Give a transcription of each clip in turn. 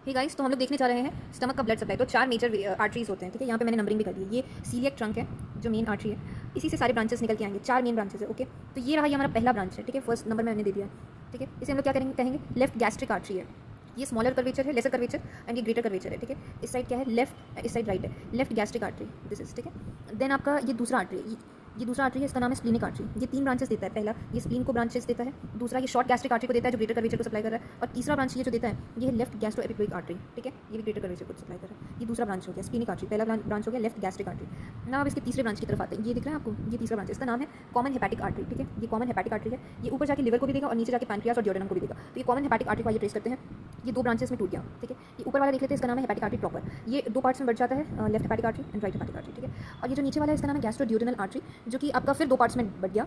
Hey guys, तो हम लोग देखने जा रहे हैं स्टमक का ब्लड सप्लाई। तो 4 मेजर आर्टरीज होते हैं, ठीक है। यहाँ पे मैंने नंबरिंग भी कर दी है। ये सीलियक ट्रंक है जो मेन आर्टरी है, इसी से सारे ब्रांचेस निकल के आएंगे। 4 मेन ब्रांचेस है, ओके। तो ये रहा, ये हमारा पहला ब्रांच है, ठीक है। फर्स्ट नंबर में हमने दे दिया, ठीक है। इसे हम लोग क्या करेंगे, कहेंगे लेफ्ट गैस्ट्रिक आर्टरी है। ये स्मॉलर कर्वेचर है, लेसर कर्वेचर, एंड ये ग्रेटर कर्वेचर है, ठीक है। इस साइड क्या है, लेफ्ट, इस साइड राइट है। Left gastric artery this is, ठीक है। देन आपका ये दूसरा आर्टरी है, ये दूसरा आर्टरी है, इसका नाम है स्प्लीनिक आर्टरी। ये 3 ब्रांचेस देता है। पहला ये स्प्लीन को ब्रांचेस देता है, दूसरा ये शॉर्ट गैस्ट्रिक आर्टरी को देता है जो ग्रेटर कर्वेचर को सप्लाई कर रहा है, और तीसरा ब्रांच ये जो देता है ये है लेफ्ट गैस्ट्रो एपिक्लोइक आर्टरी, ठीक है। ये भी ग्रेटर कर्वेचर को सप्लाई कर रहा है। ये दूसरा ब्रांच हो गया स्प्लीनिक आर्टरी। पहला ब्रांच हो गया लेफ्ट गैस्ट्रिक आर्टरी। ना अब इसके तीसरे ब्रांच की तरफ आते हैं। ये दिख रहा है आपको, ये तीसरा ब्रांच है, इसका नाम है कॉमन हेपेटिक आर्टरी, ठीक है। ये कॉमन हेपेटिक आर्टरी है, ये ऊपर जाके लिवर को भी देगा और नीचे जाके पैंक्रियास और ड्यूडेनम को भी देगा। तो ये कॉमन हेपेटिक आर्टरी को ये ट्रेस करते हैं। ये 2 ब्रांचेस में टूट गया, ठीक है। ये ऊपर वाला देख लेते हैं, इसका नाम है हेपेटिक आर्टरी प्रॉपर। ये 2 पार्ट्स में बढ़ जाता है, left hepatic artery and right hepatic artery, ठीक है। और ये जो नीचे वाला है इसका नाम है गैस्ट्रो ड्यूडेनल आर्टरी, जो कि आपका फिर 2 पार्ट्स में बढ़ गया।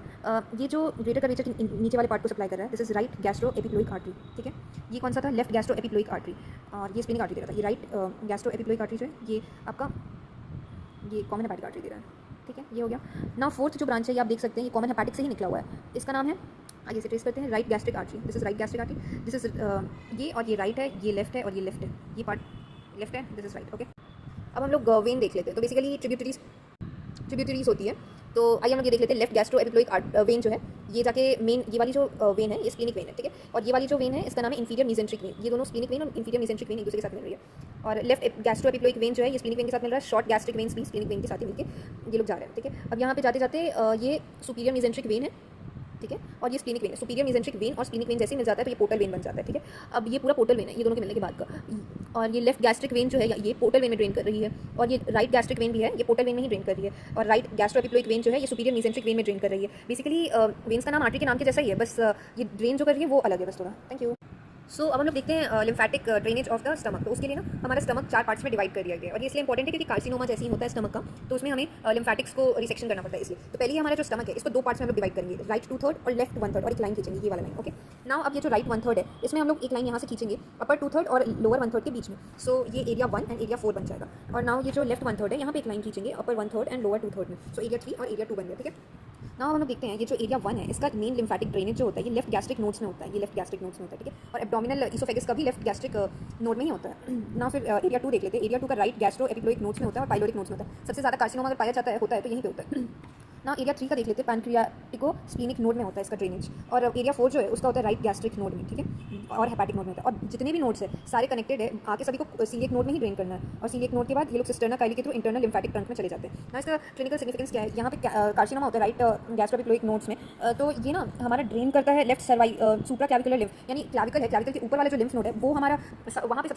ये जो ग्रेटर कर्वेचर के नीचे वाले पार्ट को सप्लाई कर रहा है, this is right gastroepiploic artery, ठीक है। ये कौन सा था, लेफ्ट गैस्ट्रो एपिक्लोइक आर्टरी, और ये स्प्लीनिक आर्टरी दे रहा था। ये राइट गैस्ट्रो एपिक्लोइक आर्टरी जो है ये आपका ये कॉमन हेपेटिक आर्टरी दे रहा है, ठीक है। ये हो गया ना। फोर्थ जो ब्रांच है ये आप देख सकते हैं, ये कॉमन हेपेटिक से ही निकला हुआ है। इसका नाम है, आगे से ट्रेस करते हैं, right gastric artery. This is right gastric artery, this is ये, और ये राइट है, ये लेफ्ट है, और ये लेफ्ट है। ये पार्ट लेफ्ट है, दिस इज राइट, ओके। अब हम लोग वेन देख लेते हैं। तो बेसिकली ये ट्रिब्यूटरीज होती है। तो आइए हम लोग ये देख लेते हैं। लेफ्ट गैस्ट्रो एपिक्लोइक वेन जो है ये जाके मेन, ये वाली जो वेन है ये स्प्लीनिक वेन है, ठीक है। और ये वाली जो वेन है इसका नाम है इंफीरियर मेसेंट्रिक वेन। ये दोनों स्प्लीनिक वेन और इंफीरियर मेसेंट्रिक वेन एक दूसरे के साथ मिल रही है। और लेफ्ट गैस्ट्रो एपिक्लोइक वेन जो है ये स्प्लीनिक वेन के साथ मिल रहा है। शॉर्ट गैस्ट्रिक वेन्स भी स्प्लीनिक वेन के साथ ही मिलकर ये लोग जा रहे हैं, ठीक है। अब यहाँ पे जाते जाते ये सुपीरियर मेसेंट्रिक वेन है, ठीक है। और ये स्प्लीनिक वेन है। सुपीरियर मेसेंट्रिक वेन और स्प्लीनिक वेन जैसे ही मिल जाता है तो ये पोर्टल वेन बन जाता है, ठीक है। अब ये पूरा पोर्टल वेन है, ये दोनों के मिलने के बाद का। और ये लेफ्ट गैस्ट्रिक वेन जो है ये पोर्टल वेन में ड्रेन कर रही है, और ये राइट गैस्ट्रिक वेन भी है, ये पोर्टल वेन में ही ड्रेन कर रही है। और राइट गैस्ट्रो एपिक्लोइक वेन जो है ये सुपीरियर मेसेंट्रिक वेन में ड्रेन कर रही है। बेसिकली वेन्स का नाम आर्टरी के नाम के जैसा ही है, बस ये ड्रेन जो कर रही है वो अलग है बस थोड़ा। Thank you. सो अब हम लोग देखते हैं lymphatic drainage of the stomach. तो उसके लिए ना हमारा स्टमक 4 पार्ट्स में डिवाइड कर दिया गया है, और ये इसलिए इंपॉर्टेंट है क्योंकि कार्सिनोमा जैसे ही होता है स्टमक का, तो उसमें हमें लिम्फेटिक्स को रिसेक्शन करना पड़ता है इसलिए। तो पहले हमारा जो स्टमक है इसको 2 पार्ट्स में हम लोग डिवाइड करेंगे, राइट 2/3 और लेफ्ट 1/3, और एक लाइन खींचेंगे, ये वाला लाइन, ओके। नाउ अब ये जो राइट 1/3 है इसमें हम लोग एक लाइन यहाँ से खींचेंगे अपर 2/3 और लोअर 1/3 के बीच में। सो ये एरिया 1 एंड एरिया 4 बन जाएगा। और नाउ ये जो लेफ्ट 1/3 है यहाँ पे एक लाइन खींचेंगे अपर 1/3 एंड लोअर 2/3 में। सो एरिया 3 और एरिया 2 बन गया, ठीक है। नाउ हम लोग देखते हैं ये जो एरिया 1 है इसका मेन लिम्फेटिक ड्रेनेज जो होता है ये लेफ्ट गैस्ट्रिक नोड्स में होता है, ये लेफ्ट गैस्ट्रिक नोड्स में होता है, ठीक है। और एब्डोमिनल इसोफेगस का भी लेफ्ट गैस्ट्रिक नोड में ही होता है ना। फिर एरिया 2 देख लेते हैं। एरिया 2 का राइट गैस्ट्रो एपिक्लोइक नोड्स में होता है और पाइलोरिक नोड्स में होता है। सबसे ज़्यादा कार्सिनोमा अगर पाया जाता है होता है तो यहीं पे होता है ना। एरिया 3 का देख लेते हैं, पैनक्रियाटिको स्प्लीनिक नोड में होता है इसका ड्रेनेज। और एरिया 4 जो है उसका होता है राइट गैस्ट्रिक नोड में, ठीक है, और हेपेटिक नोड में होता है। और जितने भी नोड्स है सारे कनेक्टेड है, आके सभी को सीलियक नोड में ही ड्रेन करना है। और सीलियक नोड के बाद ये लोग सिस्टर्ना काइली के थ्रू इंटरनल लिम्फेटिक ट्रंक में चले जाते हैं ना। इसका क्लिनिकल सिग्निफिकेंस क्या है, यहाँ पे कार्सिनोमा होता है राइट गैस्ट्रो एपिक्लोइक नोड्स में। तो ये ना हमारा ड्रेन करता है लेफ्ट सुप्रा क्लैविकुलर लिम्फ, यानी क्लैविकल है, क्लैविकल के ऊपर वाला जो लिम्फ नोड है वो हमारा वहाँ पे